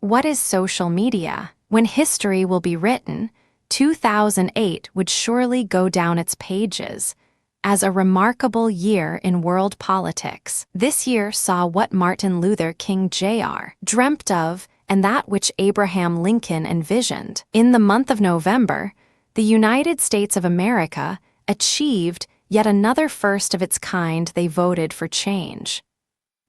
What is social media? When history will be written, 2008 would surely go down its pages as a remarkable year in world politics. This year saw what Martin Luther King Jr. dreamt of and that which Abraham Lincoln envisioned. In the month of November, the United States of America achieved yet another first of its kind. They voted for change.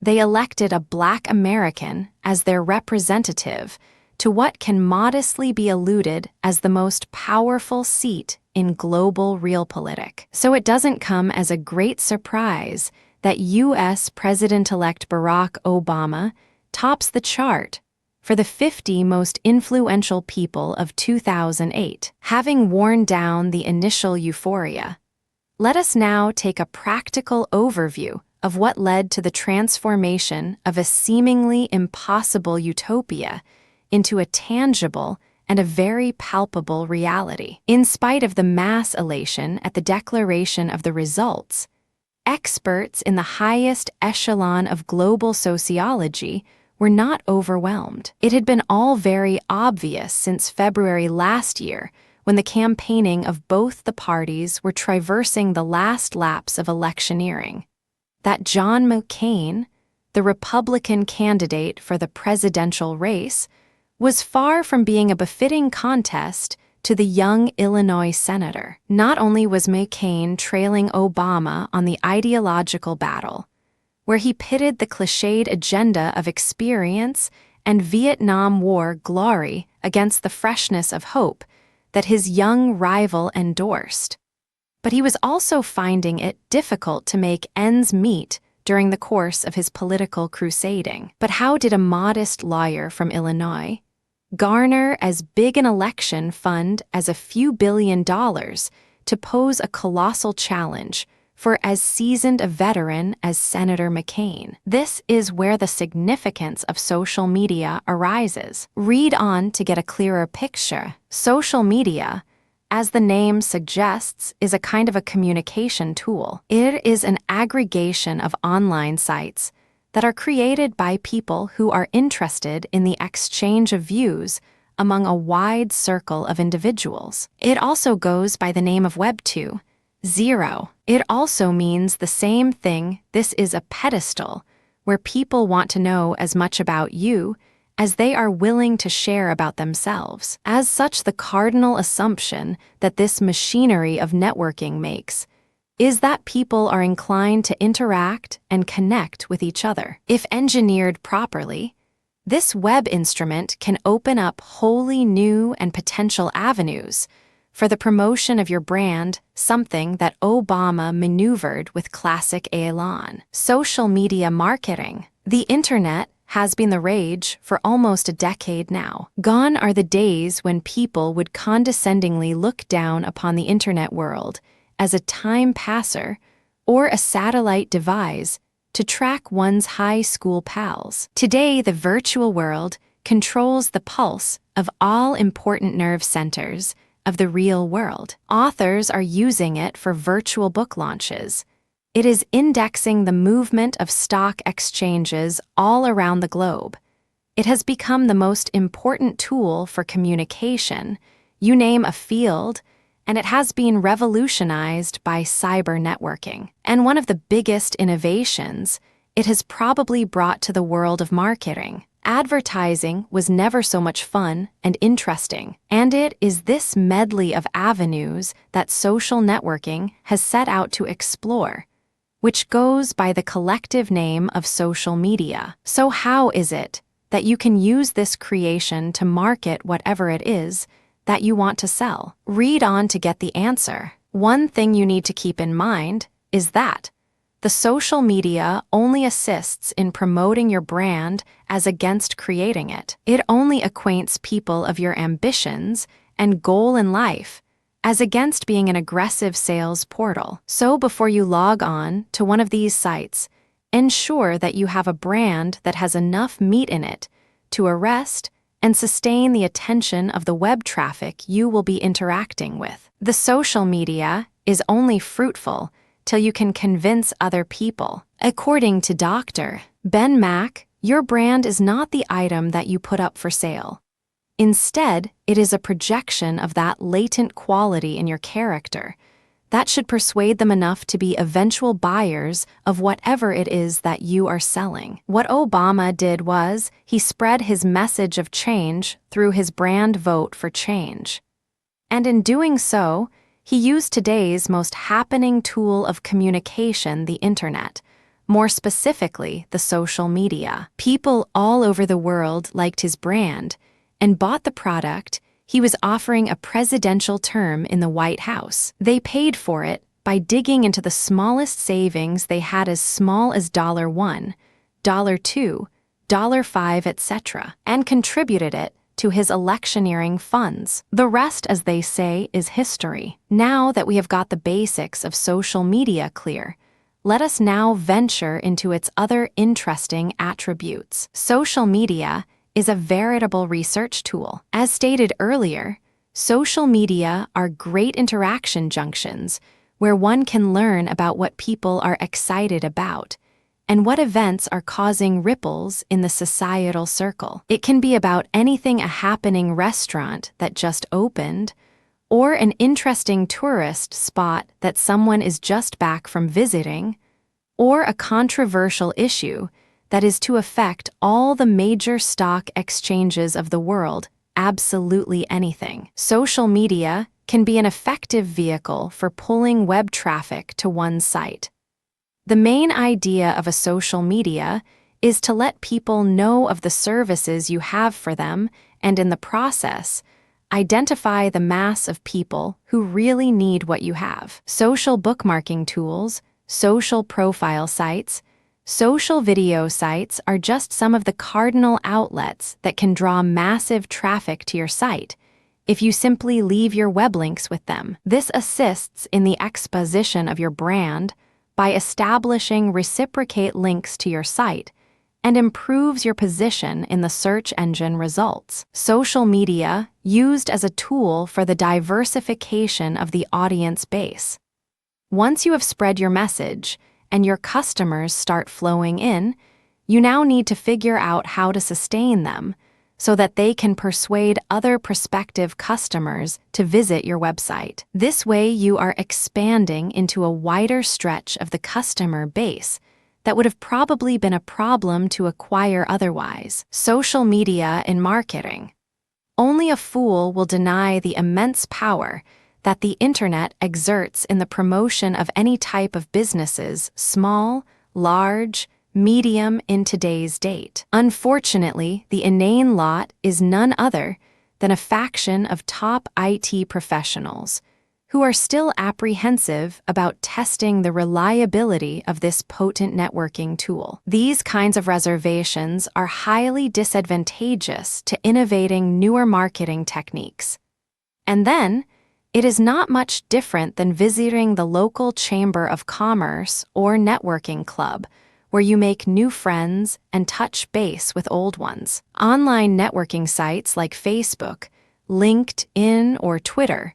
They elected a Black American as their representative to what can modestly be alluded as the most powerful seat in global realpolitik. So it doesn't come as a great surprise that U.S. President-elect Barack Obama tops the chart for the 50 most influential people of 2008. Having worn down the initial euphoria, let us now take a practical overview of what led to the transformation of a seemingly impossible utopia into a tangible and a very palpable reality. In spite of the mass elation at the declaration of the results, experts in the highest echelon of global sociology were not overwhelmed. It had been all very obvious since February last year, when the campaigning of both the parties were traversing the last laps of electioneering, that John McCain, the Republican candidate for the presidential race, was far from being a befitting contest to the young Illinois senator. Not only was McCain trailing Obama on the ideological battle, where he pitted the cliched agenda of experience and Vietnam War glory against the freshness of hope that his young rival endorsed, but he was also finding it difficult to make ends meet during the course of his political crusading. But how did a modest lawyer from Illinois garner as big an election fund as a few $billions to pose a colossal challenge for as seasoned a veteran as Senator McCain? This is where the significance of social media arises. Read on to get a clearer picture. Social media, as the name suggests, is a kind of a communication tool. It is an aggregation of online sites that are created by people who are interested in the exchange of views among a wide circle of individuals. It also goes by the name of Web 2.0. It also means the same thing. This is a pedestal where people want to know as much about you as they are willing to share about themselves. As such, the cardinal assumption that this machinery of networking makes is that people are inclined to interact and connect with each other. If engineered properly, this web instrument can open up wholly new and potential avenues for the promotion of your brand, something that Obama maneuvered with classic élan. Social media marketing. The internet has been the rage for almost a decade now. Gone are the days when people would condescendingly look down upon the internet world as a time passer or a satellite device to track one's high school pals. Today, the virtual world controls the pulse of all important nerve centers of the real world. Authors are using it for virtual book launches. It is indexing the movement of stock exchanges all around the globe. It has become the most important tool for communication. You name a field, and it has been revolutionized by cyber networking. And one of the biggest innovations it has probably brought to the world of marketing. Advertising was never so much fun and interesting, and it is this medley of avenues that social networking has set out to explore, which goes by the collective name of social media. So how is it that you can use this creation to market whatever it is that you want to sell? Read on to get the answer. One thing you need to keep in mind is that the social media only assists in promoting your brand as against creating it. It only acquaints people of your ambitions and goal in life as against being an aggressive sales portal. So before you log on to one of these sites, ensure that you have a brand that has enough meat in it to arrest and sustain the attention of the web traffic you will be interacting with. The social media is only fruitful till you can convince other people. According to Dr. Ben Mack, Your brand is not the item that you put up for sale. Instead, it is a projection of that latent quality in your character that should persuade them enough to be eventual buyers of whatever it is that you are selling. What Obama did was he spread his message of change through his brand Vote for Change. And in doing so, he used today's most happening tool of communication, the internet, more specifically, the social media. People all over the world liked his brand and bought the product he was offering a presidential term in the White House. They paid for it by digging into the smallest savings they had, as small as $1, $2, $5, etc., and contributed it to his electioneering funds. The rest, as they say, is history. Now that we have got the basics of social media clear, let us now venture into its other interesting attributes. Social media is a veritable research tool. As stated earlier, social media are great interaction junctions where one can learn about what people are excited about and what events are causing ripples in the societal circle. It can be about anything: a happening restaurant that just opened, or an interesting tourist spot that someone is just back from visiting, or a controversial issue that is to affect all the major stock exchanges of the world. Absolutely anything. Social media can be an effective vehicle for pulling web traffic to one's site. The main idea of a social media is to let people know of the services you have for them and, in the process, identify the mass of people who really need what you have. Social bookmarking tools, social profile sites, social video sites are just some of the cardinal outlets that can draw massive traffic to your site if you simply leave your web links with them. This assists in the exposition of your brand by establishing reciprocate links to your site and improves your position in the search engine results. Social media used as a tool for the diversification of the audience base. Once you have spread your message and your customers start flowing in, you now need to figure out how to sustain them so that they can persuade other prospective customers to visit your website. This way, you are expanding into a wider stretch of the customer base that would have probably been a problem to acquire otherwise. Social media in marketing. Only a fool will deny the immense power that the internet exerts in the promotion of any type of businesses, small, large, medium, in today's date. Unfortunately, the inane lot is none other than a faction of top IT professionals who are still apprehensive about testing the reliability of this potent networking tool. These kinds of reservations are highly disadvantageous to innovating newer marketing techniques. And then, it is not much different than visiting the local chamber of commerce or networking club, where you make new friends and touch base with old ones. Online networking sites like Facebook, LinkedIn, or Twitter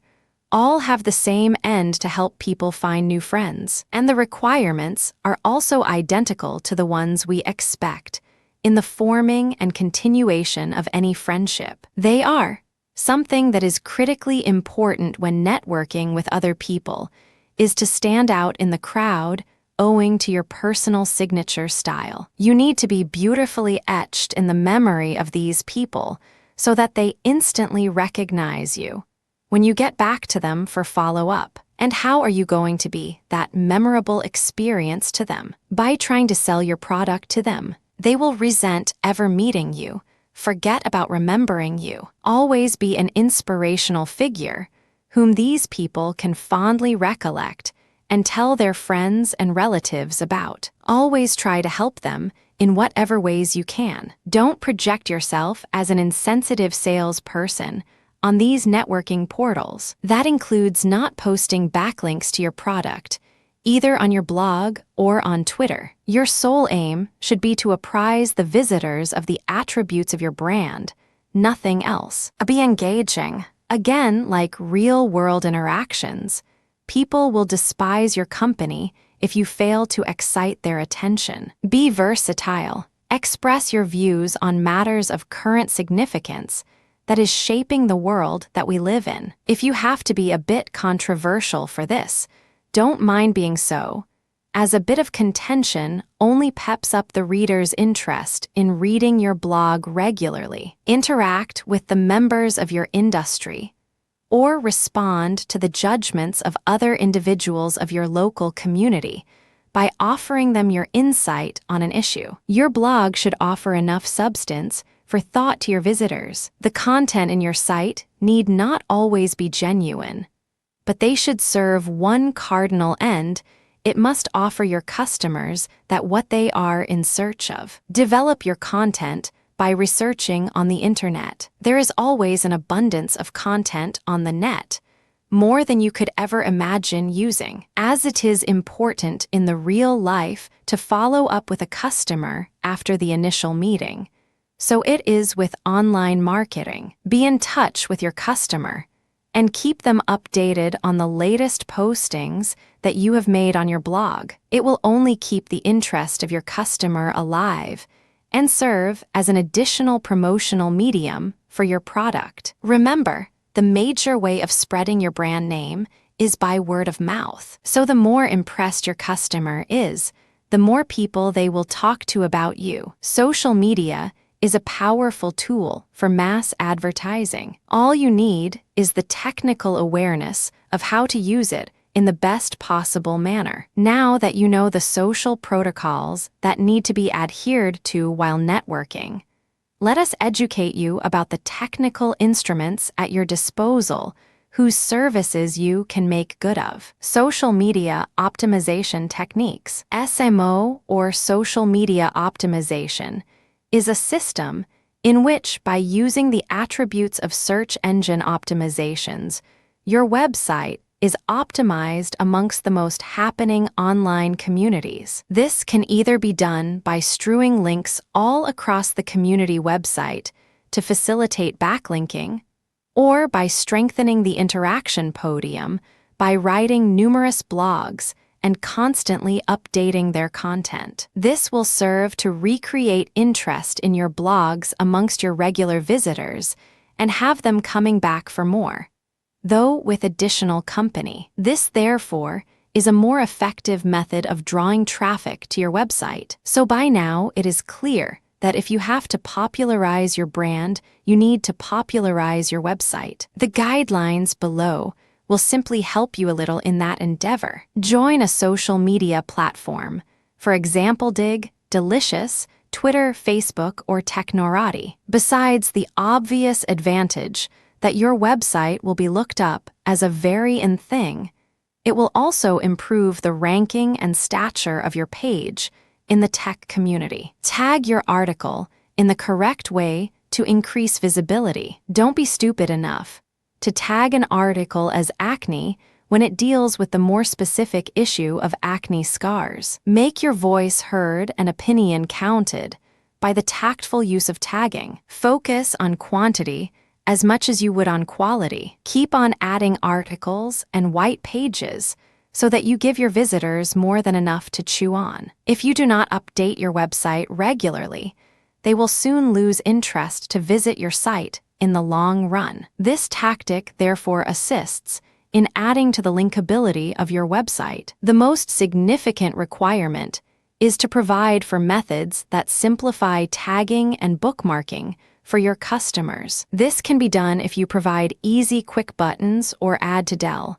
all have the same end to help people find new friends, and the requirements are also identical to the ones we expect in the forming and continuation of any friendship. They are something that is critically important when networking with other people is to stand out in the crowd owing to your personal signature style. You need to be beautifully etched in the memory of these people so that they instantly recognize you when you get back to them for follow-up. And how are you going to be that memorable experience to them? By trying to sell your product to them. They will resent ever meeting you, forget about remembering you. Always be an inspirational figure whom these people can fondly recollect and tell their friends and relatives about. Always try to help them in whatever ways you can. Don't project yourself as an insensitive salesperson on these networking portals. That includes not posting backlinks to your product, either on your blog or on Twitter. Your sole aim should be to apprise the visitors of the attributes of your brand, nothing else. Be engaging. Again, like real-world interactions, people will despise your company if you fail to excite their attention. Be versatile. Express your views on matters of current significance that is shaping the world that we live in. If you have to be a bit controversial for this, don't mind being so, as a bit of contention only peps up the reader's interest in reading your blog regularly. Interact with the members of your industry, or respond to the judgments of other individuals of your local community by offering them your insight on an issue. Your blog should offer enough substance for thought to your visitors. The content in your site need not always be genuine, but they should serve one cardinal end. It must offer your customers that what they are in search of. Develop your content by researching on the internet. There is always an abundance of content on the net, more than you could ever imagine using. As it is important in the real life to follow up with a customer after the initial meeting, so it is with online marketing. Be in touch with your customer and keep them updated on the latest postings that you have made on your blog. It will only keep the interest of your customer alive and serve as an additional promotional medium for your product. Remember, the major way of spreading your brand name is by word of mouth. So the more impressed your customer is, the more people they will talk to about you. Social media is a powerful tool for mass advertising. All you need is the technical awareness of how to use it in the best possible manner. Now that you know the social protocols that need to be adhered to while networking, let us educate you about the technical instruments at your disposal whose services you can make good of. Social media optimization techniques. SMO, or social media optimization, is a system in which, by using the attributes of search engine optimizations, your website is optimized amongst the most happening online communities. This can either be done by strewing links all across the community website to facilitate backlinking, or by strengthening the interaction podium by writing numerous blogs and constantly updating their content. This will serve to recreate interest in your blogs amongst your regular visitors and have them coming back for more, though with additional company. This, therefore, is a more effective method of drawing traffic to your website. So by now, it is clear that if you have to popularize your brand, you need to popularize your website. The guidelines below will simply help you a little in that endeavor. Join a social media platform, for example Dig, Delicious, Twitter, Facebook, or Technorati. Besides the obvious advantage that your website will be looked up as a very in thing, it will also improve the ranking and stature of your page in the tech community. Tag your article in the correct way to increase visibility. Don't be stupid enough to tag an article as acne when it deals with the more specific issue of acne scars. Make your voice heard and opinion counted by the tactful use of tagging. Focus on quantity as much as you would on quality. Keep on adding articles and white pages so that you give your visitors more than enough to chew on. If you do not update your website regularly, they will soon lose interest to visit your site in the long run. This tactic therefore assists in adding to the linkability of your website. The most significant requirement is to provide for methods that simplify tagging and bookmarking for your customers. This can be done if you provide easy quick buttons or add to Dell.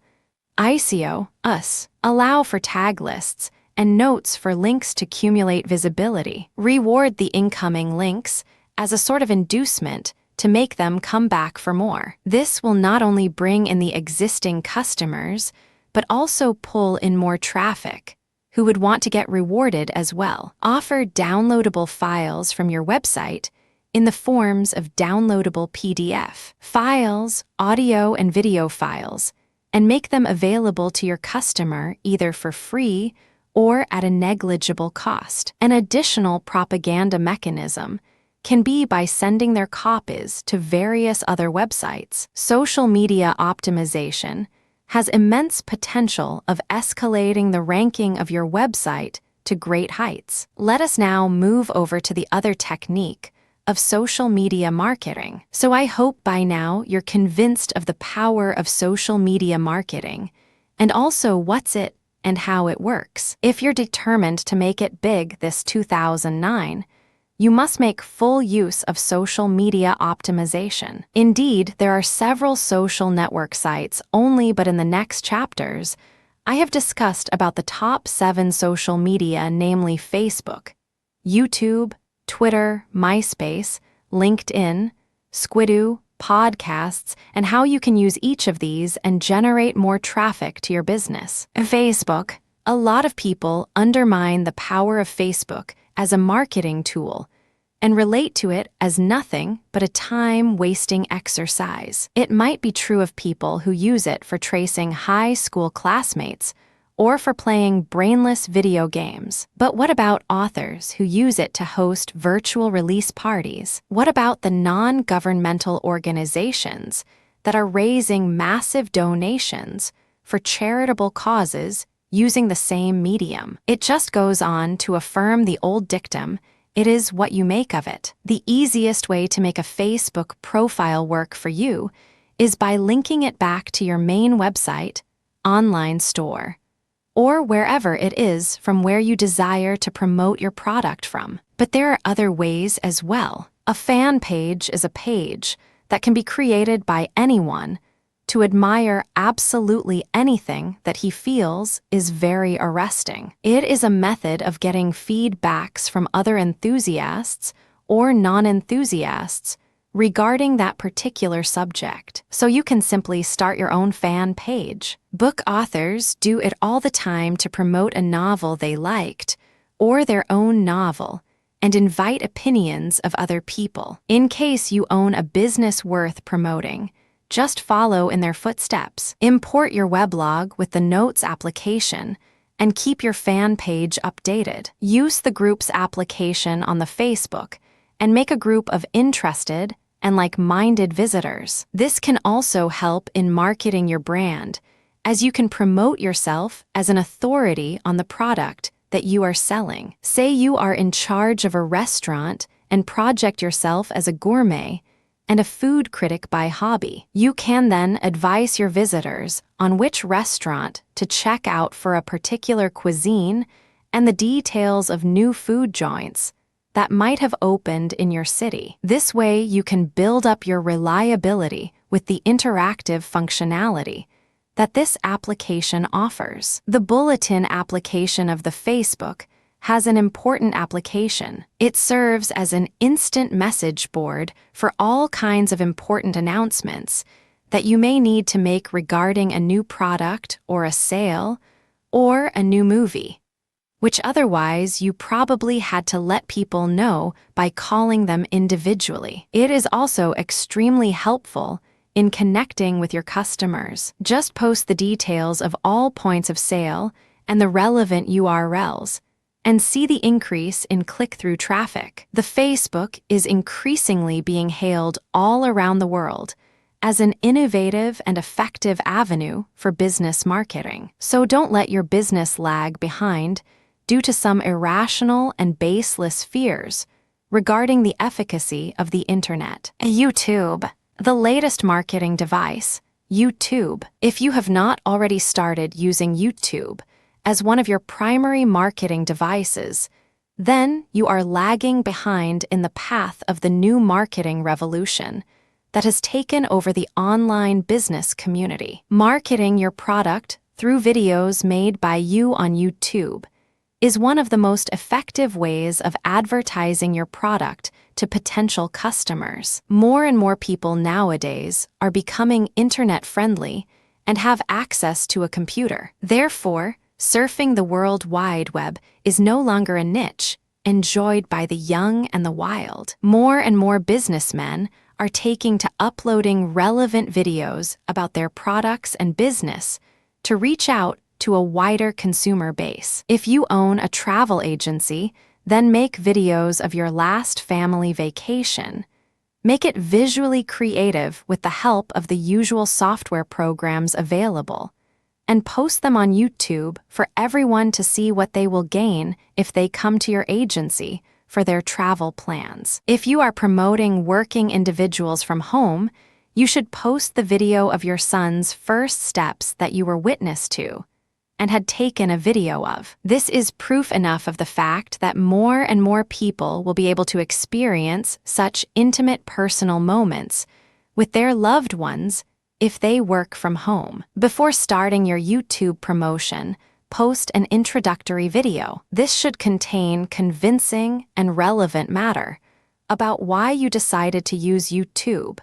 ICO, US, allow for tag lists and notes for links to accumulate visibility. Reward the incoming links as a sort of inducement to make them come back for more. This will not only bring in the existing customers, but also pull in more traffic who would want to get rewarded as well. Offer downloadable files from your website in the forms of downloadable PDF files, audio and video files, and make them available to your customer either for free or at a negligible cost. An additional propaganda mechanism can be by sending their copies to various other websites. Social media optimization has immense potential of escalating the ranking of your website to great heights. Let us now move over to the other technique of social media marketing. So I hope by now you're convinced of the power of social media marketing and also what's it and how it works. If you're determined to make it big this 2009, you must make full use of social media optimization. Indeed, there are several social network sites only, but in the next chapters, I have discussed about the top 7 social media, namely Facebook, YouTube, Twitter, MySpace, LinkedIn, Squidoo, podcasts, and how you can use each of these and generate more traffic to your business. Facebook. A lot of people undermine the power of Facebook as a marketing tool and relate to it as nothing but a time-wasting exercise. It might be true of people who use it for tracing high school classmates or for playing brainless video games. But what about authors who use it to host virtual release parties? What about the non-governmental organizations that are raising massive donations for charitable causes using the same medium? It just goes on to affirm the old dictum, it is what you make of it. The easiest way to make a Facebook profile work for you is by linking it back to your main website, online store, or wherever it is from where you desire to promote your product from. But there are other ways as well. A fan page is a page that can be created by anyone to admire absolutely anything that he feels is very arresting. It is a method of getting feedbacks from other enthusiasts or non-enthusiasts regarding that particular subject. So you can simply start your own fan page. Book authors do it all the time to promote a novel they liked or their own novel and invite opinions of other people. In case you own a business worth promoting, just follow in their footsteps. Import your weblog with the Notes application and keep your fan page updated. Use the Groups application on the Facebook and make a group of interested and like-minded visitors. This can also help in marketing your brand, as you can promote yourself as an authority on the product that you are selling. Say you are in charge of a restaurant and project yourself as a gourmet and a food critic by hobby. You can then advise your visitors on which restaurant to check out for a particular cuisine and the details of new food joints that might have opened in your city. This way, you can build up your reliability with the interactive functionality that this application offers. The Bulletin application of the Facebook has an important application. It serves as an instant message board for all kinds of important announcements that you may need to make regarding a new product or a sale or a new movie, which otherwise you probably had to let people know by calling them individually. It is also extremely helpful in connecting with your customers. Just post the details of all points of sale and the relevant URLs, and see the increase in click-through traffic. The Facebook is increasingly being hailed all around the world as an innovative and effective avenue for business marketing. So don't let your business lag behind due to some irrational and baseless fears regarding the efficacy of the internet. YouTube. The latest marketing device, YouTube. If you have not already started using YouTube as one of your primary marketing devices, then you are lagging behind in the path of the new marketing revolution that has taken over the online business community. Marketing your product through videos made by you on YouTube is one of the most effective ways of advertising your product to potential customers. More and more people nowadays are becoming internet-friendly and have access to a computer. Therefore, surfing the World Wide Web is no longer a niche enjoyed by the young and the wild. More and more businessmen are taking to uploading relevant videos about their products and business to reach out to a wider consumer base. If you own a travel agency, then make videos of your last family vacation. Make it visually creative with the help of the usual software programs available, and post them on YouTube for everyone to see what they will gain if they come to your agency for their travel plans. If you are promoting working individuals from home, you should post the video of your son's first steps that you were witness to and had taken a video of. This is proof enough of the fact that more and more people will be able to experience such intimate personal moments with their loved ones if they work from home. Before starting your YouTube promotion, post an introductory video. This should contain convincing and relevant matter about why you decided to use YouTube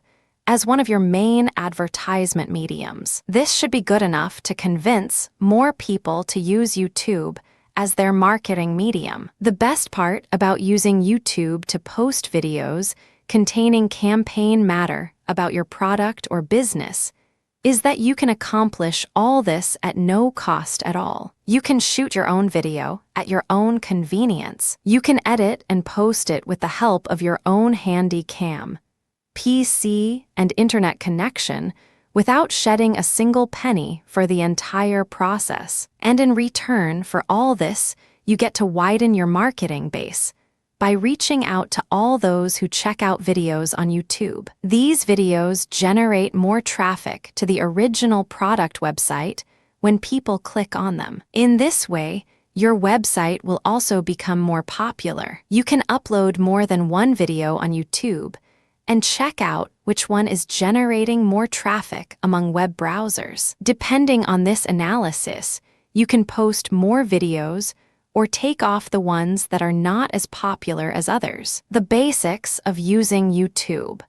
as one of your main advertisement mediums. This should be good enough to convince more people to use YouTube as their marketing medium. The best part about using YouTube to post videos containing campaign matter about your product or business is that you can accomplish all this at no cost at all. You can shoot your own video at your own convenience. You can edit and post it with the help of your own handy cam, PC, and internet connection without shedding a single penny for the entire process. And in return for all this, you get to widen your marketing base by reaching out to all those who check out videos on YouTube. These videos generate more traffic to the original product website when people click on them. In this way, your website will also become more popular. You can upload more than one video on YouTube and check out which one is generating more traffic among web browsers. Depending on this analysis, you can post more videos or take off the ones that are not as popular as others. The basics of using YouTube.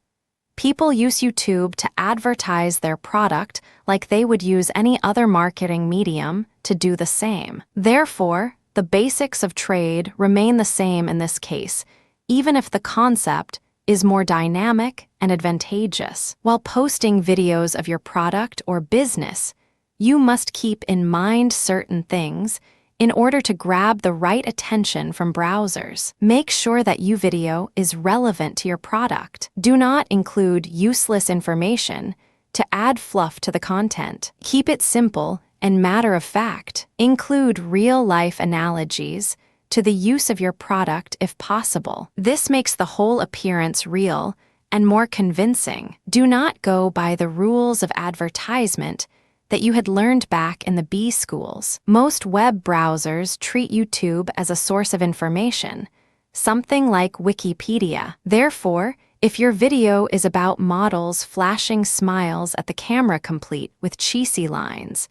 People use YouTube to advertise their product like they would use any other marketing medium to do the same. Therefore, the basics of trade remain the same in this case, even if the concept is more dynamic and advantageous. While posting videos of your product or business, you must keep in mind certain things in order to grab the right attention from browsers. Make sure that your video is relevant to your product. Do not include useless information to add fluff to the content. Keep it simple and matter of fact. Include real-life analogies to the use of your product if possible. This makes the whole appearance real and more convincing. Do not go by the rules of advertisement that you had learned back in the B schools. Most web browsers treat YouTube as a source of information, something like Wikipedia. Therefore, if your video is about models flashing smiles at the camera complete with cheesy lines,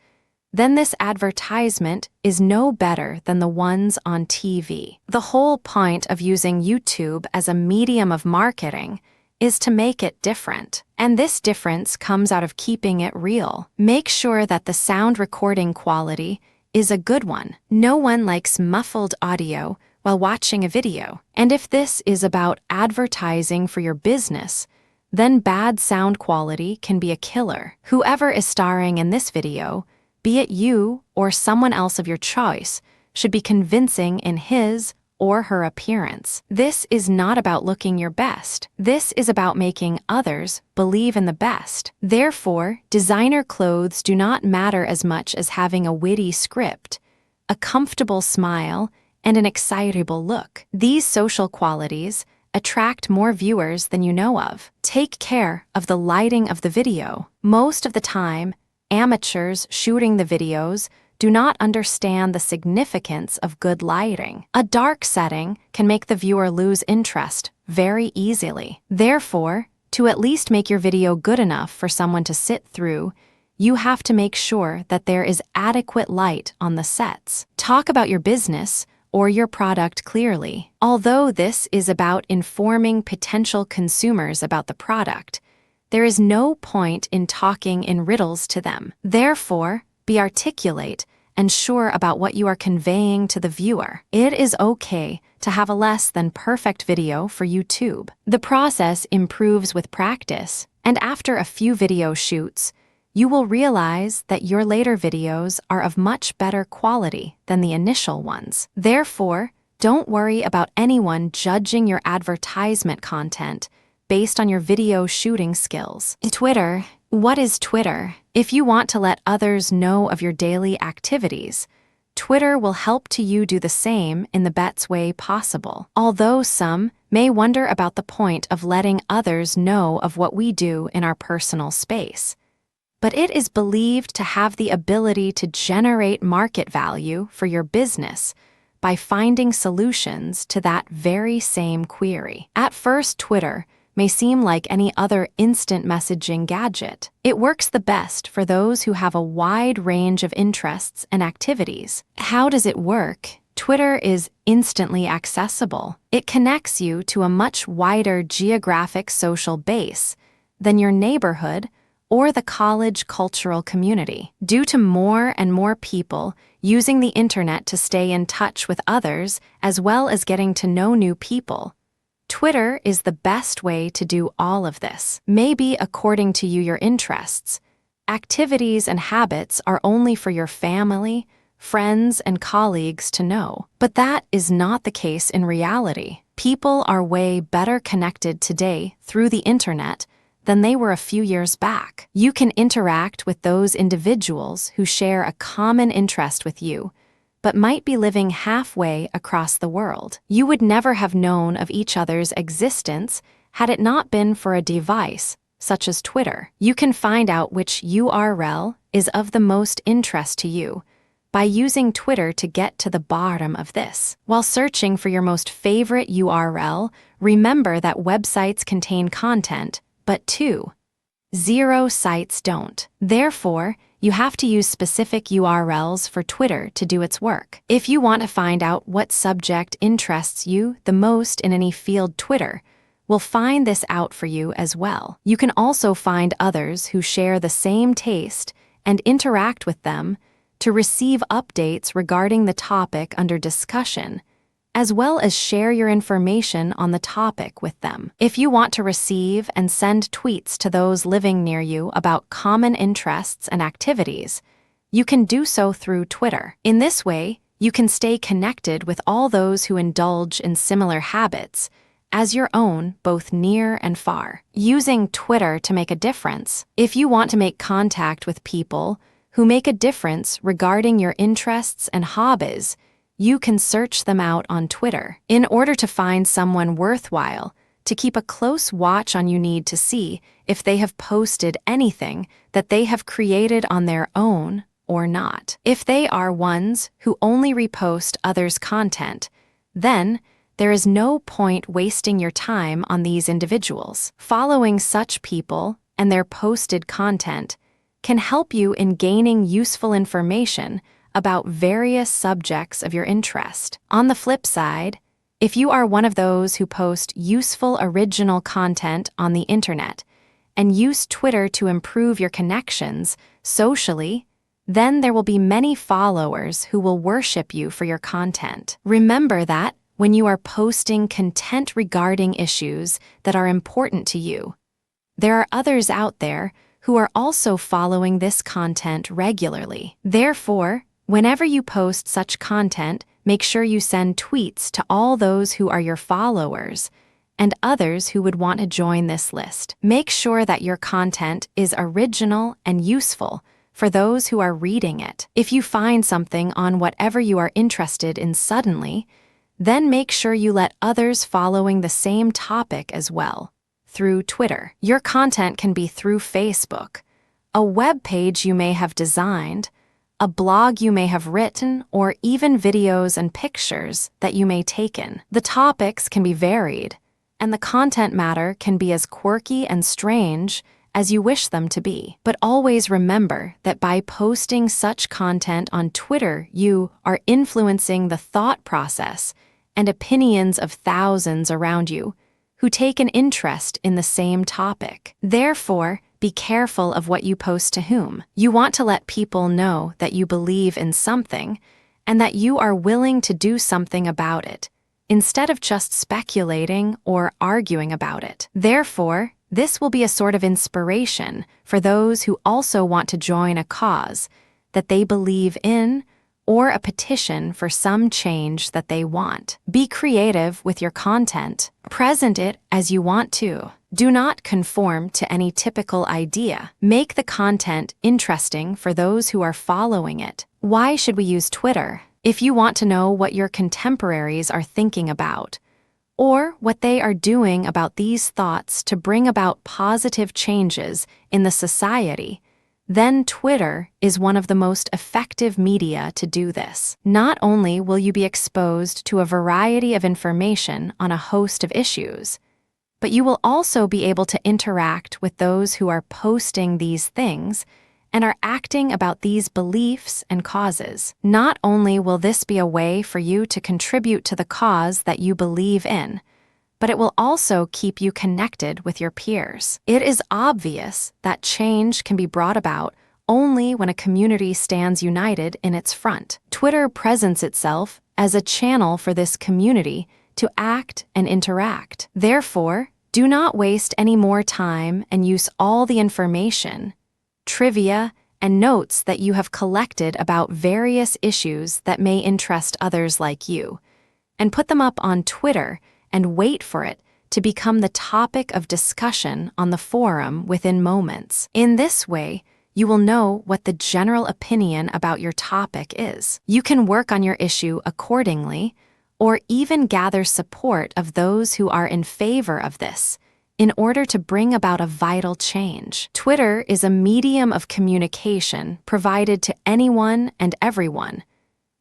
then this advertisement is no better than the ones on TV. The whole point of using YouTube as a medium of marketing is to make it different. And this difference comes out of keeping it real. Make sure that the sound recording quality is a good one. No one likes muffled audio while watching a video. And if this is about advertising for your business, then bad sound quality can be a killer. Whoever is starring in this video, be it you or someone else of your choice, should be convincing in his or her appearance. This is not about looking your best. This is about making others believe in the best. Therefore, designer clothes do not matter as much as having a witty script, a comfortable smile, and an excitable look. These social qualities attract more viewers than you know of. Take care of the lighting of the video. Most of the time, amateurs shooting the videos do not understand the significance of good lighting. A dark setting can make the viewer lose interest very easily. Therefore, to at least make your video good enough for someone to sit through, you have to make sure that there is adequate light on the sets. Talk about your business or your product clearly. Although this is about informing potential consumers about the product, there is no point in talking in riddles to them. Therefore, be articulate and sure about what you are conveying to the viewer. It is okay to have a less than perfect video for YouTube. The process improves with practice, and after a few video shoots, you will realize that your later videos are of much better quality than the initial ones. Therefore, don't worry about anyone judging your advertisement content based on your video shooting skills. In Twitter, What is Twitter? If you want to let others know of your daily activities, Twitter will help you do the same in the best way possible. Although some may wonder about the point of letting others know of what we do in our personal space, but it is believed to have the ability to generate market value for your business by finding solutions to that very same query. At first, Twitter may seem like any other instant messaging gadget. It works the best for those who have a wide range of interests and activities. How does it work? Twitter is instantly accessible. It connects you to a much wider geographic social base than your neighborhood or the college cultural community. Due to more and more people using the internet to stay in touch with others as well as getting to know new people, Twitter is the best way to do all of this. Maybe according to your interests, activities and habits are only for your family, friends, and colleagues to know. But that is not the case in reality. People are way better connected today through the internet than they were a few years back. You can interact with those individuals who share a common interest with you, but might be living halfway across the world. You would never have known of each other's existence had it not been for a device such as Twitter. You can find out which URL is of the most interest to you by using Twitter to get to the bottom of this. While searching for your most favorite URL, remember that websites contain content, but 0 sites don't. Therefore, you have to use specific URLs for Twitter to do its work. If you want to find out what subject interests you the most in any field, Twitter will find this out for you as well. You can also find others who share the same taste and interact with them to receive updates regarding the topic under discussion, as well as share your information on the topic with them. If you want to receive and send tweets to those living near you about common interests and activities, you can do so through Twitter. In this way, you can stay connected with all those who indulge in similar habits as your own, both near and far. Using Twitter to make a difference. If you want to make contact with people who make a difference regarding your interests and hobbies, you can search them out on Twitter. In order to find someone worthwhile to keep a close watch on, you need to see if they have posted anything that they have created on their own or not. If they are ones who only repost others' content, then there is no point wasting your time on these individuals. Following such people and their posted content can help you in gaining useful information about various subjects of your interest. On the flip side, if you are one of those who post useful original content on the internet and use Twitter to improve your connections socially, then there will be many followers who will worship you for your content. Remember that when you are posting content regarding issues that are important to you, there are others out there who are also following this content regularly. Therefore, whenever you post such content, make sure you send tweets to all those who are your followers and others who would want to join this list. Make sure that your content is original and useful for those who are reading it. If you find something on whatever you are interested in suddenly, then make sure you let others following the same topic as well through Twitter. Your content can be through Facebook, a web page you may have designed, a blog you may have written, or even videos and pictures that you may taken. The topics can be varied, and the content matter can be as quirky and strange as you wish them to be. But always remember that by posting such content on Twitter, you are influencing the thought process and opinions of thousands around you who take an interest in the same topic. Therefore, be careful of what you post to whom. You want to let people know that you believe in something and that you are willing to do something about it, instead of just speculating or arguing about it. Therefore, this will be a sort of inspiration for those who also want to join a cause that they believe in or a petition for some change that they want. Be creative with your content. Present it as you want to. Do not conform to any typical idea. Make the content interesting for those who are following it. Why should we use Twitter? If you want to know what your contemporaries are thinking about, or what they are doing about these thoughts to bring about positive changes in the society, then Twitter is one of the most effective media to do this. Not only will you be exposed to a variety of information on a host of issues, but you will also be able to interact with those who are posting these things and are acting about these beliefs and causes. Not only will this be a way for you to contribute to the cause that you believe in, but it will also keep you connected with your peers. It is obvious that change can be brought about only when a community stands united in its front. Twitter presents itself as a channel for this community to act and interact. Therefore, do not waste any more time and use all the information, trivia, and notes that you have collected about various issues that may interest others like you, and put them up on Twitter and wait for it to become the topic of discussion on the forum within moments. In this way, you will know what the general opinion about your topic is. You can work on your issue accordingly, or even gather support of those who are in favor of this in order to bring about a vital change. Twitter is a medium of communication provided to anyone and everyone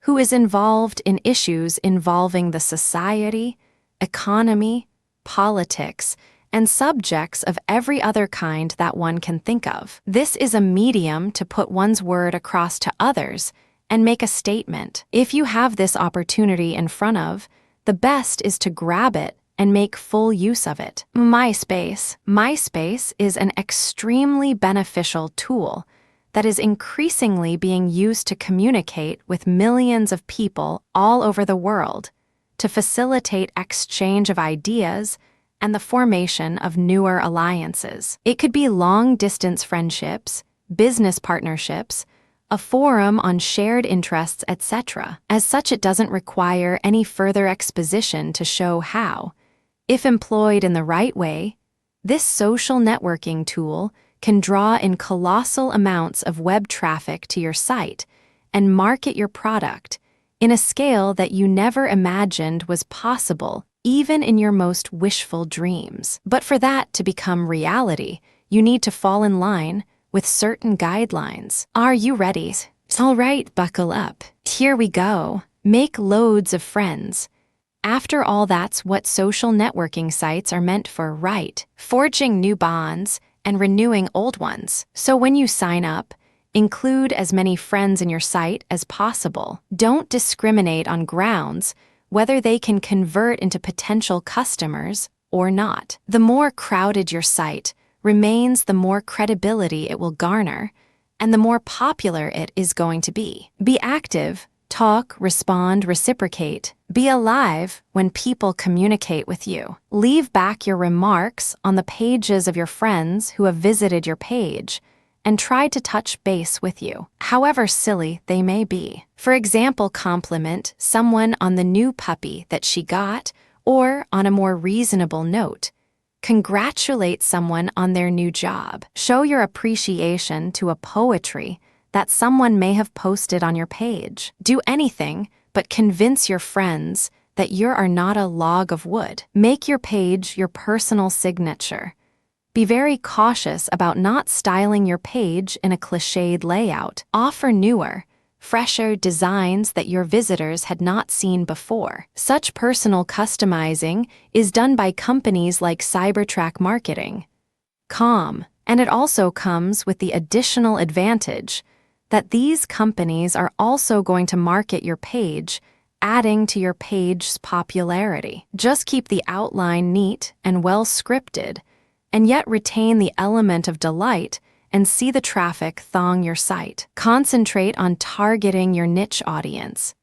who is involved in issues involving the society, economy, politics, and subjects of every other kind that one can think of. This is a medium to put one's word across to others and make a statement. If you have this opportunity in front of, the best is to grab it and make full use of it. MySpace. MySpace is an extremely beneficial tool that is increasingly being used to communicate with millions of people all over the world, to facilitate exchange of ideas and the formation of newer alliances. It could be long-distance friendships, business partnerships, a forum on shared interests, etc. As such, it doesn't require any further exposition to show how, if employed in the right way, this social networking tool can draw in colossal amounts of web traffic to your site and market your product in a scale that you never imagined was possible, even in your most wishful dreams. But for that to become reality, you need to fall in line with certain guidelines. Are you ready? All right, buckle up. Here we go. Make loads of friends. After all, that's what social networking sites are meant for, right? Forging new bonds and renewing old ones. So when you sign up, include as many friends in your site as possible. Don't discriminate on grounds whether they can convert into potential customers or not. The more crowded your site remains, the more credibility it will garner, and the more popular it is going to be. Be active, talk, respond, reciprocate. Be alive when people communicate with you. Leave back your remarks on the pages of your friends who have visited your page and try to touch base with you, however silly they may be. For example, compliment someone on the new puppy that she got, or on a more reasonable note, congratulate someone on their new job. Show your appreciation to a poetry that someone may have posted on your page. Do anything but convince your friends that you are not a log of wood. Make your page your personal signature. Be very cautious about not styling your page in a cliched layout. Offer newer, fresher designs that your visitors had not seen before. Such personal customizing is done by companies like Cybertrack Marketing.com, and it also comes with the additional advantage that these companies are also going to market your page, adding to your page's popularity. Just keep the outline neat and well scripted, and yet retain the element of delight and see the traffic throng your site. Concentrate on targeting your niche audience.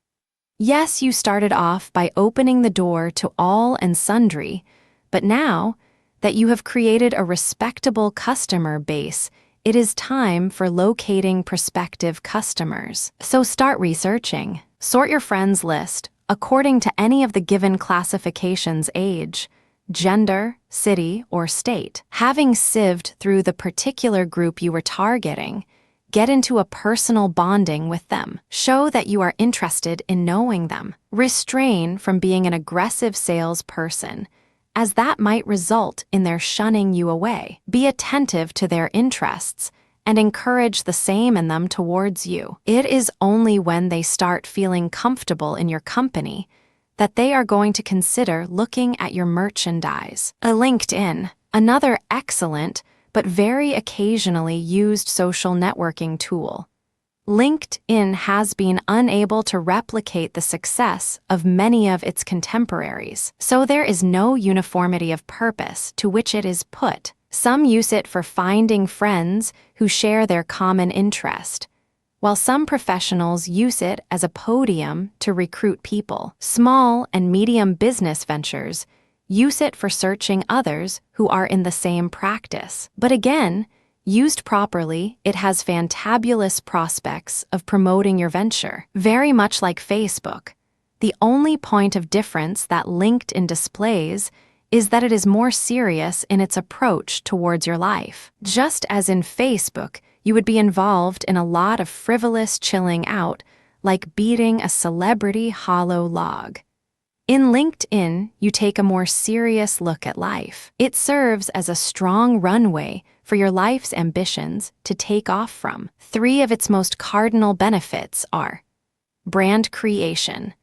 Yes, you started off by opening the door to all and sundry, but now that you have created a respectable customer base it is time for locating prospective customers. So start researching. Sort your friends list according to any of the given classifications: age, gender, city, or state. Having sieved through the particular group you were targeting, get into a personal bonding with them. Show that you are interested in knowing them. Restrain from being an aggressive salesperson, as that might result in their shunning you away. Be attentive to their interests and encourage the same in them towards you. It is only when they start feeling comfortable in your company that they are going to consider looking at your merchandise. LinkedIn, another excellent but very occasionally used social networking tool. LinkedIn has been unable to replicate the success of many of its contemporaries, so there is no uniformity of purpose to which it is put. Some use it for finding friends who share their common interest, while some professionals use it as a podium to recruit people. Small and medium business ventures use it for searching others who are in the same practice. But again, used properly, it has fantabulous prospects of promoting your venture. Very much like Facebook, the only point of difference that LinkedIn displays is that it is more serious in its approach towards your life. Just as in Facebook, you would be involved in a lot of frivolous chilling out, like beating a celebrity hollow log. In LinkedIn, you take a more serious look at life. It serves as a strong runway for your life's ambitions to take off from. 3 of its most cardinal benefits are: brand creation.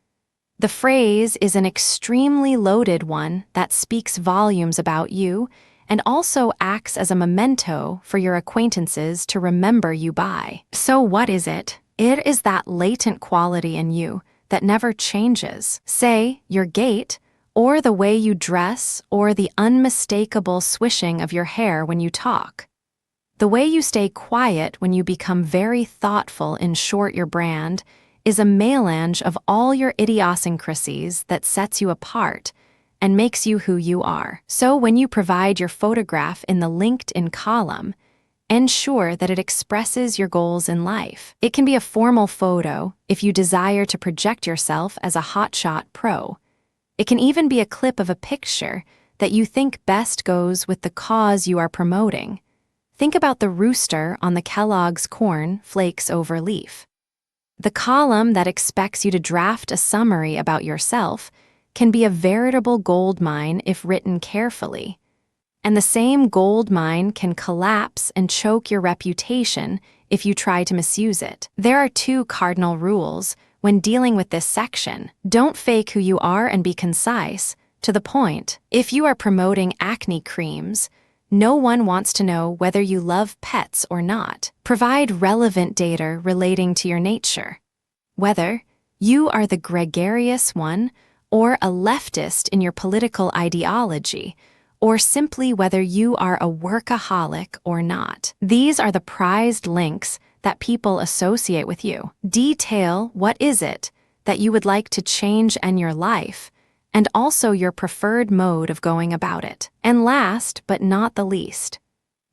The phrase is an extremely loaded one that speaks volumes about you and also acts as a memento for your acquaintances to remember you by. So what is it? It is that latent quality in you that never changes. Say, your gait, or the way you dress, or the unmistakable swishing of your hair when you talk. The way you stay quiet when you become very thoughtful. In short, your brand is a melange of all your idiosyncrasies that sets you apart and makes you who you are. So when you provide your photograph in the LinkedIn column, ensure that it expresses your goals in life. It can be a formal photo if you desire to project yourself as a hotshot pro. It can even be a clip of a picture that you think best goes with the cause you are promoting. Think about the rooster on the Kellogg's corn flakes over leaf. The column that expects you to draft a summary about yourself can be a veritable goldmine if written carefully. And the same gold mine can collapse and choke your reputation if you try to misuse it. There are 2 cardinal rules when dealing with this section. Don't fake who you are and be concise, to the point. If you are promoting acne creams, no one wants to know whether you love pets or not. Provide relevant data relating to your nature. Whether you are the gregarious one or a leftist in your political ideology, or simply whether you are a workaholic or not. These are the prized links that people associate with you. Detail what is it that you would like to change in your life, and also your preferred mode of going about it. And last but not the least,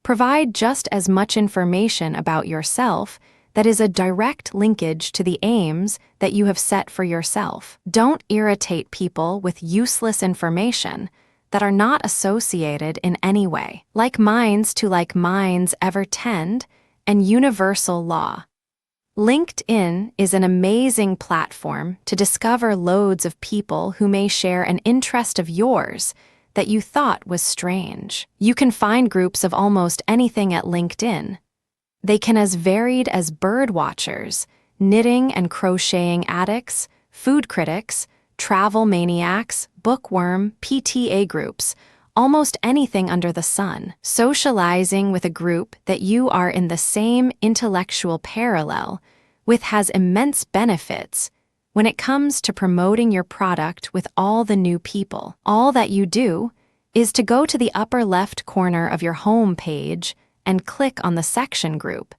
provide just as much information about yourself that is a direct linkage to the aims that you have set for yourself. Don't irritate people with useless information that are not associated in any way. Like minds to like minds ever tend, and universal law. LinkedIn is an amazing platform to discover loads of people who may share an interest of yours that you thought was strange. You can find groups of almost anything at LinkedIn. They can as varied as bird watchers, knitting and crocheting addicts, food critics, travel maniacs, bookworm, PTA groups, almost anything under the sun. Socializing with a group that you are in the same intellectual parallel with has immense benefits when it comes to promoting your product with all the new people. All that you do is to go to the upper left corner of your home page and click on the section group,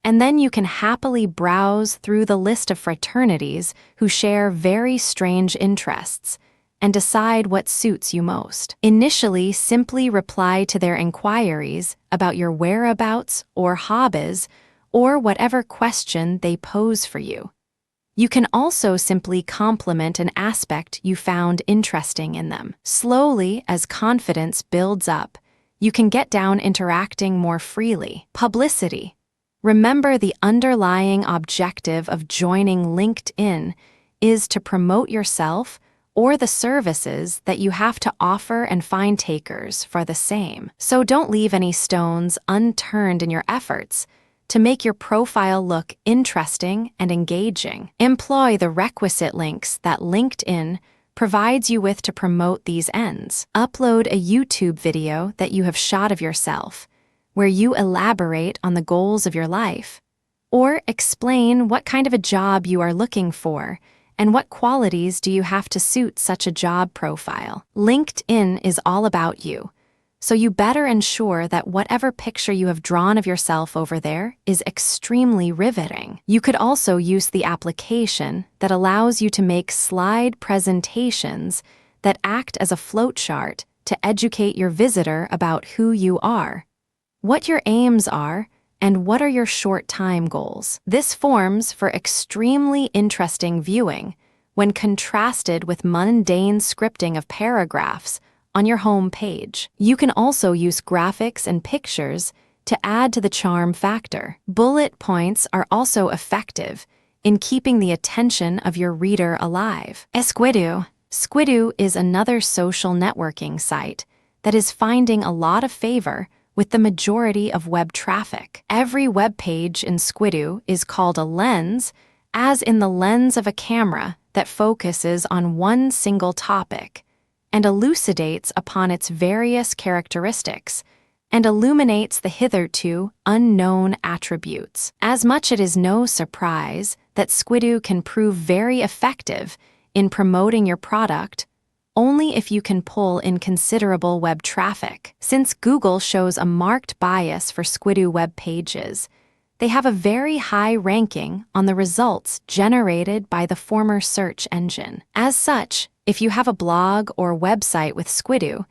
and then you can happily browse through the list of fraternities who share very strange interests and decide what suits you most. Initially, simply reply to their inquiries about your whereabouts or hobbies, or whatever question they pose for you. You can also simply compliment an aspect you found interesting in them. Slowly, as confidence builds up, you can get down interacting more freely. Publicity. Remember, the underlying objective of joining LinkedIn is to promote yourself or the services that you have to offer and find takers for the same. So don't leave any stones unturned in your efforts to make your profile look interesting and engaging. Employ the requisite links that LinkedIn provides you with to promote these ends. Upload a YouTube video that you have shot of yourself, where you elaborate on the goals of your life, or explain what kind of a job you are looking for and what qualities do you have to suit such a job profile. LinkedIn is all about you, so you better ensure that whatever picture you have drawn of yourself over there is extremely riveting. You could also use the application that allows you to make slide presentations that act as a flowchart to educate your visitor about who you are, what your aims are, and what are your short-time goals. This forms for extremely interesting viewing when contrasted with mundane scripting of paragraphs on your home page. You can also use graphics and pictures to add to the charm factor. Bullet points are also effective in keeping the attention of your reader alive. Squidoo. Squidoo is another social networking site that is finding a lot of favor with the majority of web traffic. Every web page in Squidoo is called a lens, as in the lens of a camera that focuses on one single topic and elucidates upon its various characteristics and illuminates the hitherto unknown attributes. As much it is no surprise that Squidoo can prove very effective in promoting your product only if you can pull in considerable web traffic. Since Google shows a marked bias for Squidoo web pages, they have a very high ranking on the results generated by the former search engine. As such, if you have a blog or website with Squidoo,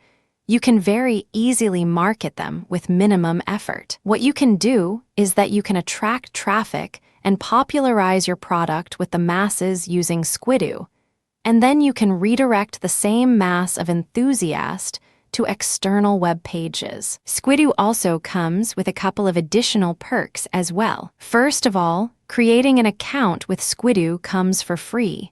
you can very easily market them with minimum effort. What you can do is that you can attract traffic and popularize your product with the masses using Squidoo, and then you can redirect the same mass of enthusiasts to external web pages. Squidoo also comes with a couple of additional perks as well. First of all, creating an account with Squidoo comes for free.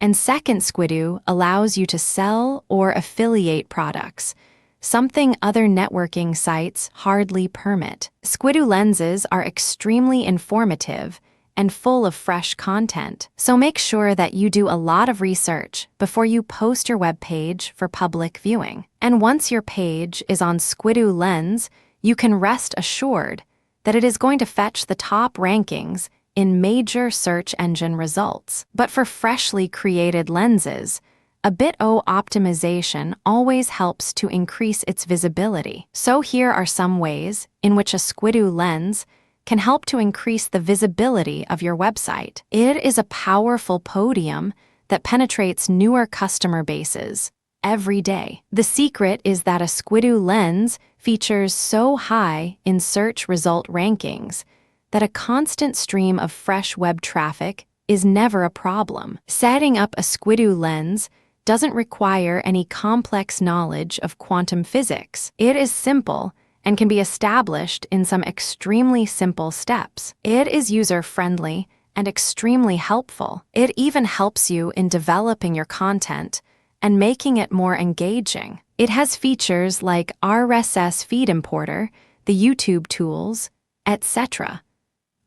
And second, Squidoo allows you to sell or affiliate products, something other networking sites hardly permit. Squidoo lenses are extremely informative and full of fresh content, so make sure that you do a lot of research before you post your web page for public viewing. And once your page is on Squidoo Lens, you can rest assured that it is going to fetch the top rankings in major search engine results. But for freshly created lenses, a bit optimization always helps to increase its visibility. So here are some ways in which a Squidoo lens can help to increase the visibility of your website. It is a powerful podium that penetrates newer customer bases every day. The secret is that a Squidoo lens features so high in search result rankings that a constant stream of fresh web traffic is never a problem. Setting up a Squidoo lens doesn't require any complex knowledge of quantum physics. It is simple and can be established in some extremely simple steps. It is user-friendly and extremely helpful. It even helps you in developing your content and making it more engaging. It has features like RSS feed importer, the YouTube tools, etc.,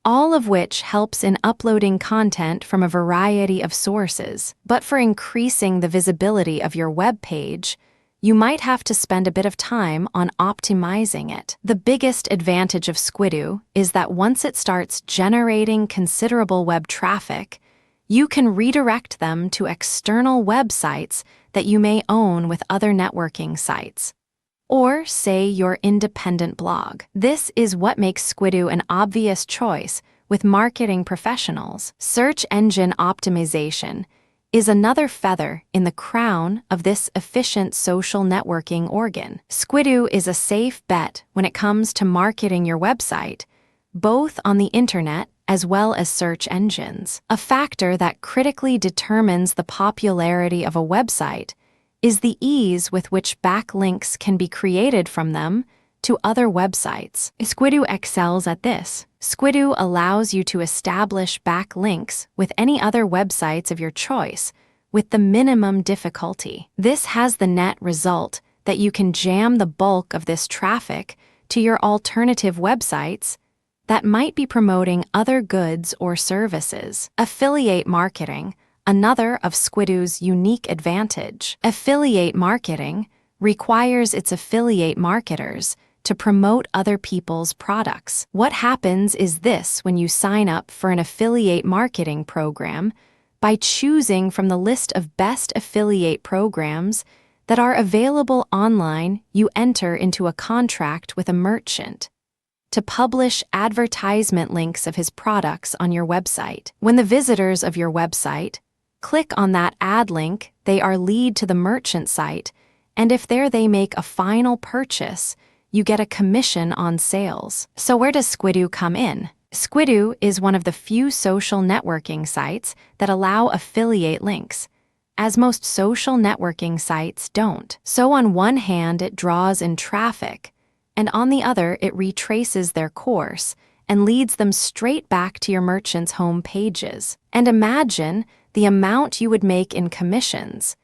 all of which helps in uploading content from a variety of sources. But for increasing the visibility of your web page, you might have to spend a bit of time on optimizing it. The biggest advantage of Squidoo is that once it starts generating considerable web traffic, you can redirect them to external websites that you may own with other networking sites, or say your independent blog. This is what makes Squidoo an obvious choice with marketing professionals. Search engine optimization is another feather in the crown of this efficient social networking organ. Squidoo is a safe bet when it comes to marketing your website, both on the internet as well as search engines. A factor that critically determines the popularity of a website is the ease with which backlinks can be created from them to other websites. Squidoo excels at this. Squidoo allows you to establish backlinks with any other websites of your choice with the minimum difficulty. This has the net result that you can jam the bulk of this traffic to your alternative websites that might be promoting other goods or services. Affiliate marketing, another of Squidoo's unique advantage. Affiliate marketing requires its affiliate marketers to promote other people's products. What happens is this when you sign up for an affiliate marketing program by choosing from the list of best affiliate programs that are available online. You enter into a contract with a merchant to publish advertisement links of his products on your website. When the visitors of your website click on that ad link, they are lead to the merchant site, and if there they make a final purchase, you get a commission on sales. So where does Squidoo come in? Squidoo is one of the few social networking sites that allow affiliate links, as most social networking sites don't. So on one hand, it draws in traffic, and on the other, it retraces their course and leads them straight back to your merchant's home pages. And imagine the amount you would make in commissions,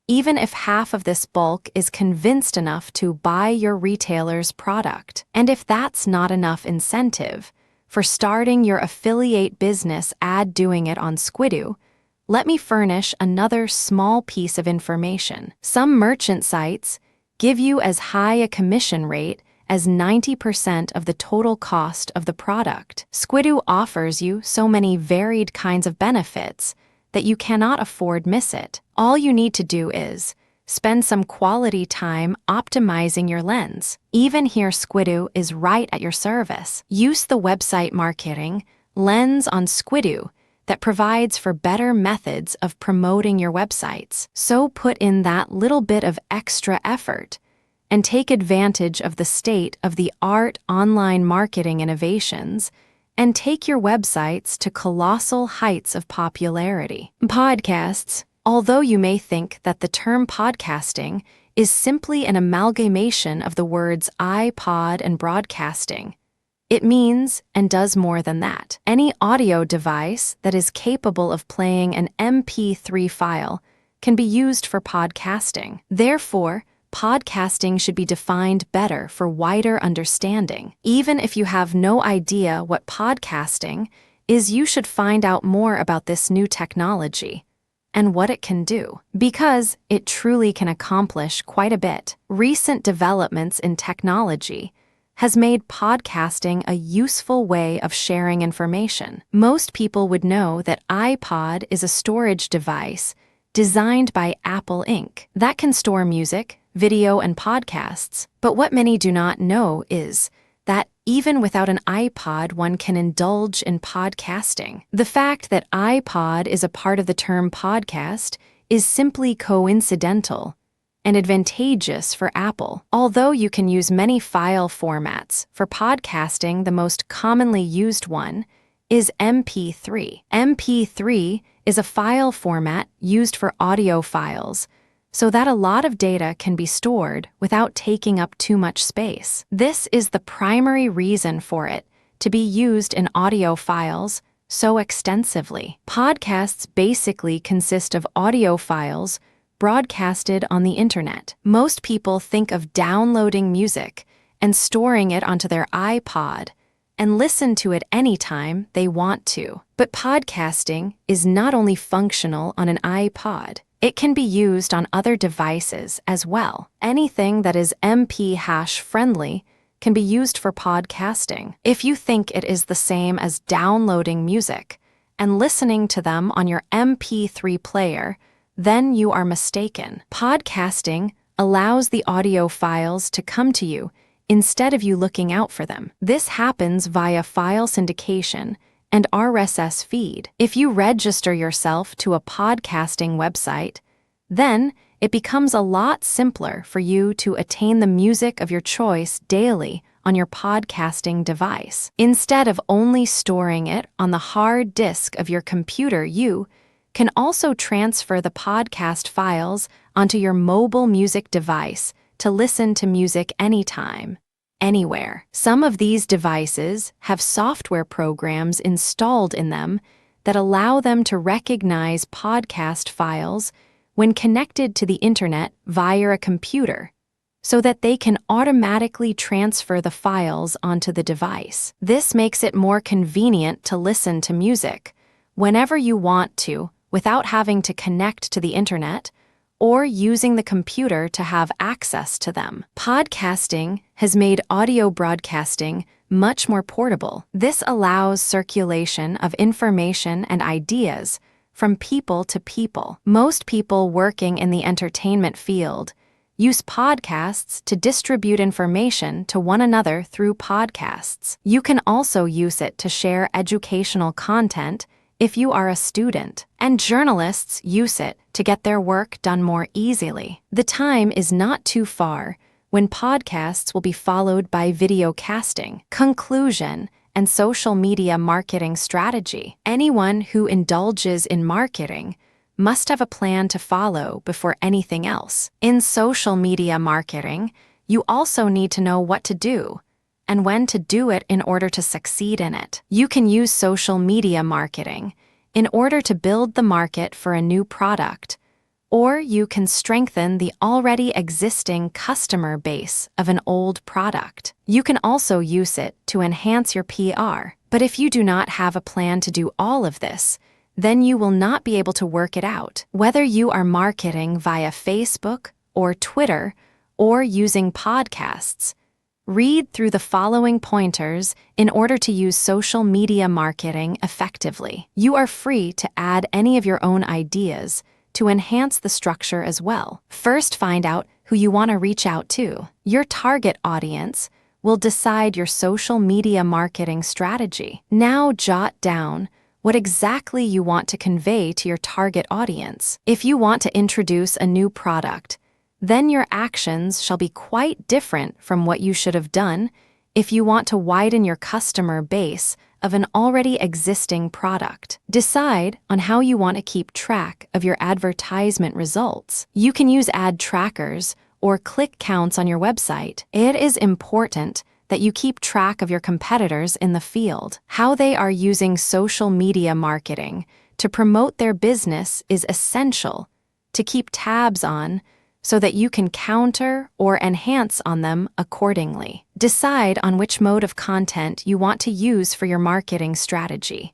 even if half of this bulk is convinced enough to buy your retailer's product. And if that's not enough incentive for starting your affiliate business doing it on Squidoo, let me furnish another small piece of information. Some merchant sites give you as high a commission rate as 90% of the total cost of the product. Squidoo offers you so many varied kinds of benefits that you cannot afford miss it. All you need to do is spend some quality time optimizing your lens. Even here, Squidoo is right at your service. Use the website marketing lens on Squidoo that provides for better methods of promoting your websites. So put in that little bit of extra effort and take advantage of the state-of-the-art online marketing innovations and take your websites to colossal heights of popularity. Podcasts. Although you may think that the term podcasting is simply an amalgamation of the words iPod and broadcasting, it means and does more than that. Any audio device that is capable of playing an MP3 file can be used for podcasting. Therefore, podcasting should be defined better for wider understanding. Even if you have no idea what podcasting is, you should find out more about this new technology and what it can do, because it truly can accomplish quite a bit. Recent developments in technology has made podcasting a useful way of sharing information. Most people would know that iPod is a storage device designed by Apple Inc. that can store music, video, and podcasts. But what many do not know is that even without an iPod, one can indulge in podcasting. The fact that iPod is a part of the term podcast is simply coincidental and advantageous for Apple. Although you can use many file formats, for podcasting the most commonly used one is MP3. MP3 is a file format used for audio files, so that a lot of data can be stored without taking up too much space. This is the primary reason for it to be used in audio files so extensively. Podcasts basically consist of audio files broadcasted on the internet. Most people think of downloading music and storing it onto their iPod and listen to it anytime they want to. But podcasting is not only functional on an iPod, it can be used on other devices as well. Anything that is MP hash friendly can be used for podcasting. If you think it is the same as downloading music and listening to them on your MP3 player, then you are mistaken. Podcasting allows the audio files to come to you instead of you looking out for them. This happens via file syndication and RSS feed. If you register yourself to a podcasting website, then it becomes a lot simpler for you to attain the music of your choice daily on your podcasting device. Instead of only storing it on the hard disk of your computer, you can also transfer the podcast files onto your mobile music device to listen to music anytime, anywhere. Some of these devices have software programs installed in them that allow them to recognize podcast files when connected to the internet via a computer, so that they can automatically transfer the files onto the device. This makes it more convenient to listen to music whenever you want to without having to connect to the internet or using the computer to have access to them. Podcasting has made audio broadcasting much more portable. This allows circulation of information and ideas from people to people. Most people working in the entertainment field use podcasts to distribute information to one another through podcasts. You can also use it to share educational content if you are a student, and journalists use it to get their work done more easily. The time is not too far when podcasts will be followed by video casting, conclusion, and social media marketing strategy. Anyone who indulges in marketing must have a plan to follow before anything else. In social media marketing, you also need to know what to do and when to do it in order to succeed in it. You can use social media marketing in order to build the market for a new product, or you can strengthen the already existing customer base of an old product. You can also use it to enhance your PR. But if you do not have a plan to do all of this, then you will not be able to work it out. Whether you are marketing via Facebook or Twitter or using podcasts, read through the following pointers in order to use social media marketing effectively. You are free to add any of your own ideas to enhance the structure as well. First, find out who you want to reach out to. Your target audience will decide your social media marketing strategy. Now, jot down what exactly you want to convey to your target audience. If you want to introduce a new product, then your actions shall be quite different from what you should have done if you want to widen your customer base of an already existing product. Decide on how you want to keep track of your advertisement results. You can use ad trackers or click counts on your website. It is important that you keep track of your competitors in the field. How they are using social media marketing to promote their business is essential to keep tabs on, so that you can counter or enhance on them accordingly. Decide on which mode of content you want to use for your marketing strategy: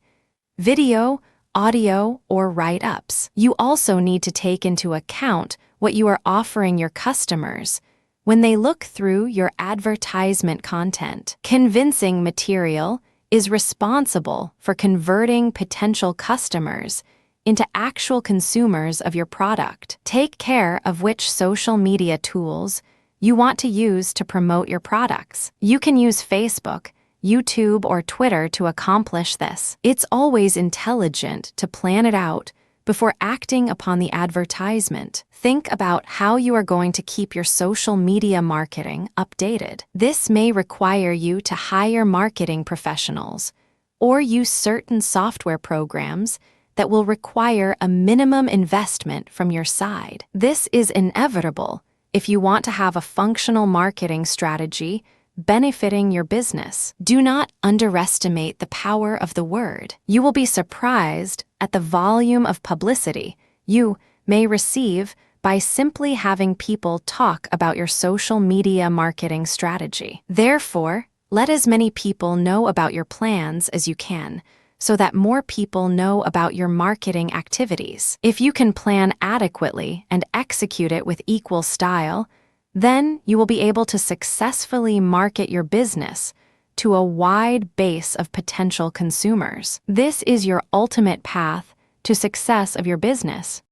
video, audio, or write-ups. You also need to take into account what you are offering your customers when they look through your advertisement content. Convincing material is responsible for converting potential customers into actual consumers of your product. Take care of which social media tools you want to use to promote your products. You can use Facebook, YouTube, or Twitter to accomplish this. It's always intelligent to plan it out before acting upon the advertisement. Think about how you are going to keep your social media marketing updated. This may require you to hire marketing professionals or use certain software programs that will require a minimum investment from your side. This is inevitable if you want to have a functional marketing strategy benefiting your business. Do not underestimate the power of the word. You will be surprised at the volume of publicity you may receive by simply having people talk about your social media marketing strategy. Therefore, let as many people know about your plans as you can, so that more people know about your marketing activities. If you can plan adequately and execute it with equal style, then you will be able to successfully market your business to a wide base of potential consumers. This is your ultimate path to success of your business.